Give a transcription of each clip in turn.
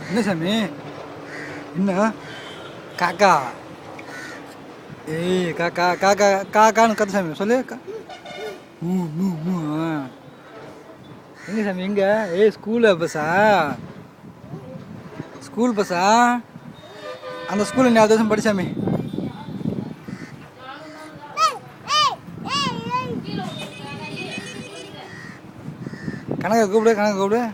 என்ன சாமி? என்ன காக்கா? ஏய் காக்கா காக்கா காக்கான்னு கத்து சாமி சொல்லு. எங்க சாமி எங்க? ஏய் ஸ்கூலு பஸ்ஸா? ஸ்கூல் பஸ்ஸா? அந்த ஸ்கூலில் நீ 4 வருஷம் படிச்சாமி. கணக்கை கூப்பிடு, கணக்கை கூப்பிடு.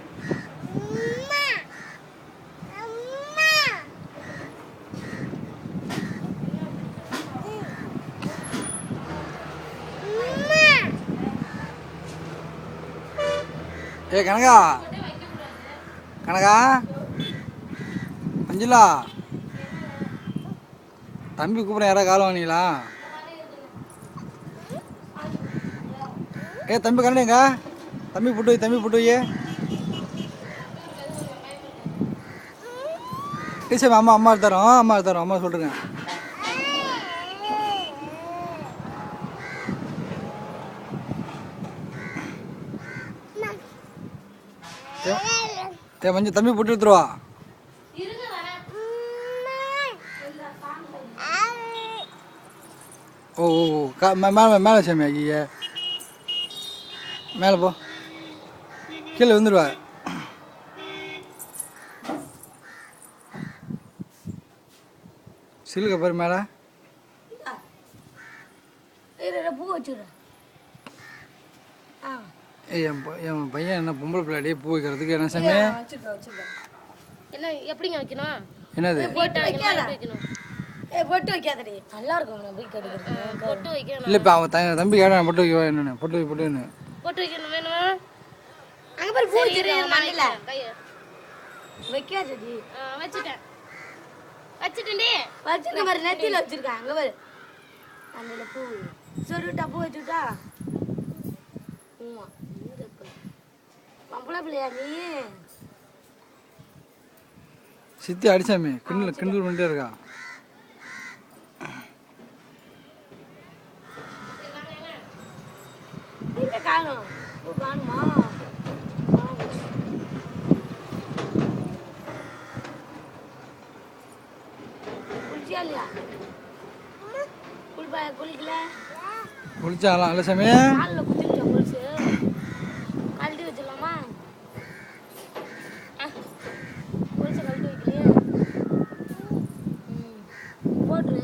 ஏ கனகா, கனகா, மஞ்சுளா, தம்பி கூப்பிட யாராவது கால் வாங்கினீங்களா? ஏ தம்பி கரண்டிங்க, தம்பி புட்டு வை, தம்பி புட்டு வை. டீச்சர் அம்மா அம்மா தரோம், அம்மா தரோம், அம்மா சொல்லுங்க. ஏ மஞ்சள் தம்பி புட்டு எடுத்துருவா. ஓ ஓ மேலே மேலே சாமி. ஐயா மேலே போ, கீழே வந்துடுவா. சிலுக்க பாரு மேலே. என் பையன் என்ன பொம்பளை பிள்ளையே பூ வைக்கிறதுக்கு என்ன சாமி? என்ன எப்படிங்க வைக்கணும்? என்னது பொட்டு வைக்காதடி, நல்லா இருக்கும். பொட்டு வைக்கணும். இல்லை இப்போ அவன் தம்பி கேட்டா பொட்டு வைக்கவா? என்னென்ன பொட்டு வை பொட்டுன்னு பொட்டு வைக்கணும் வேணும். அங்கே பாரு பூ வச்சிருக்கேன் மண்ணில். வைக்காதடி. வச்சுட்டேன் வச்சுட்டேன்டி. வச்சிருக்க மாதிரி நெத்தியில் வச்சிருக்கேன். அங்கே பாரு மண்ணில் பூ சொல்லிவிட்டா, பூ வச்சுட்டா. பொம்பளை பிள்ளையா நீ? சித்தி அடிச்சாமி கிண்டல் கிண்டல் பண்ணிட்டே இருக்கா. காணும் பூ காணுமா? குளிச்சியா இல்லையா? குளிக்கல குளிச்சாலாம் இல்லை சாமி. காலில் குத்திருச்சா குளிச்சு? கழட்டி வச்சிடலாமா? குளிச்ச கழட்டி வைக்கலையே. போட்டுரு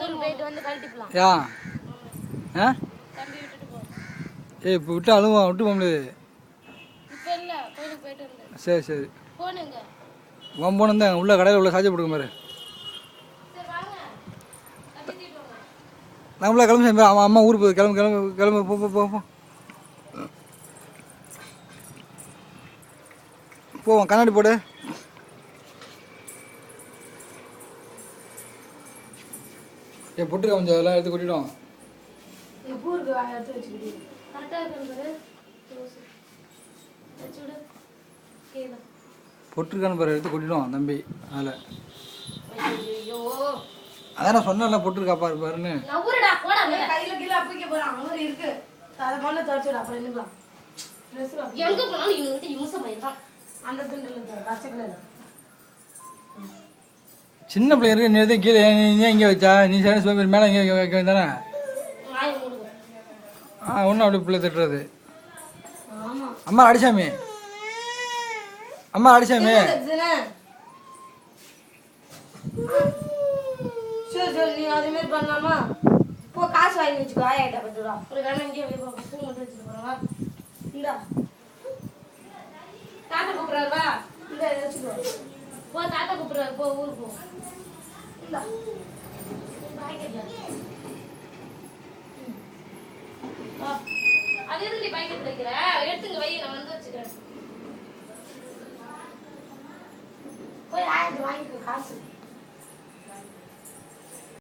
ஊருக்கு போயிட்டு வந்து கழட்டிக்கலாம். யா ஆ ஏய் இப்போ விட்டு அழுவா, விட்டு போக முடியாது. சரி சரி உன் போன தான் உள்ள கடையில் உள்ள சார்ஜ் போட்டுக்க மாதிரி. நம்மளா கிளம்பி சாமி. அவன் அம்மா ஊருக்கு போகுது. கிளம்பு கிளம்பு கிளம்பு போ போ போ போவோம். கண்ணாடி போடு. என் பொட்டுக்க கொஞ்சம் அதெல்லாம் எடுத்து கொட்டிடும். பொட்டுருக்கான பாரு எடுத்து கொட்டிடும் தம்பி. அதில் அதான் நான் சொன்னேன்ல பொட்டுருக்கா பாரு பாருன்னு. சின்ன பிள்ளை இருக்கு. நீ எதுவும் கீழே நீ இங்கே வச்சா? நீ சரி சோம்பேறி மேலே இங்கே வைக்க வேண்டானே. ஒன்றும் அப்படி பிள்ளை திட்டுறது. அம்மா அடிச்சாமி, அம்மா அடிச்சாமி. நீ அது மாதிரி பண்ணலாமா? போ காசு வாங்கி வச்சுக்கோ. ஆயிட்ட 10 ரூபா. ஒரு வேணா இங்கே பூ மட்டும் வச்சுட்டு போறவா? இந்தா தாத்தா கூப்பிடுறாருவா. இந்த வச்சுக்கோ. போ தாத்தா கூப்பிடுறாரு. போ ஊருக்கு போ. இந்தா அது எதுக்கு நீ பாக்கெட் வைக்கிற? எடுத்துங்க வை, நான் வந்து வச்சுக்கிறேன். போய் ஆயிட்டு வாங்கிக்கோ காசு.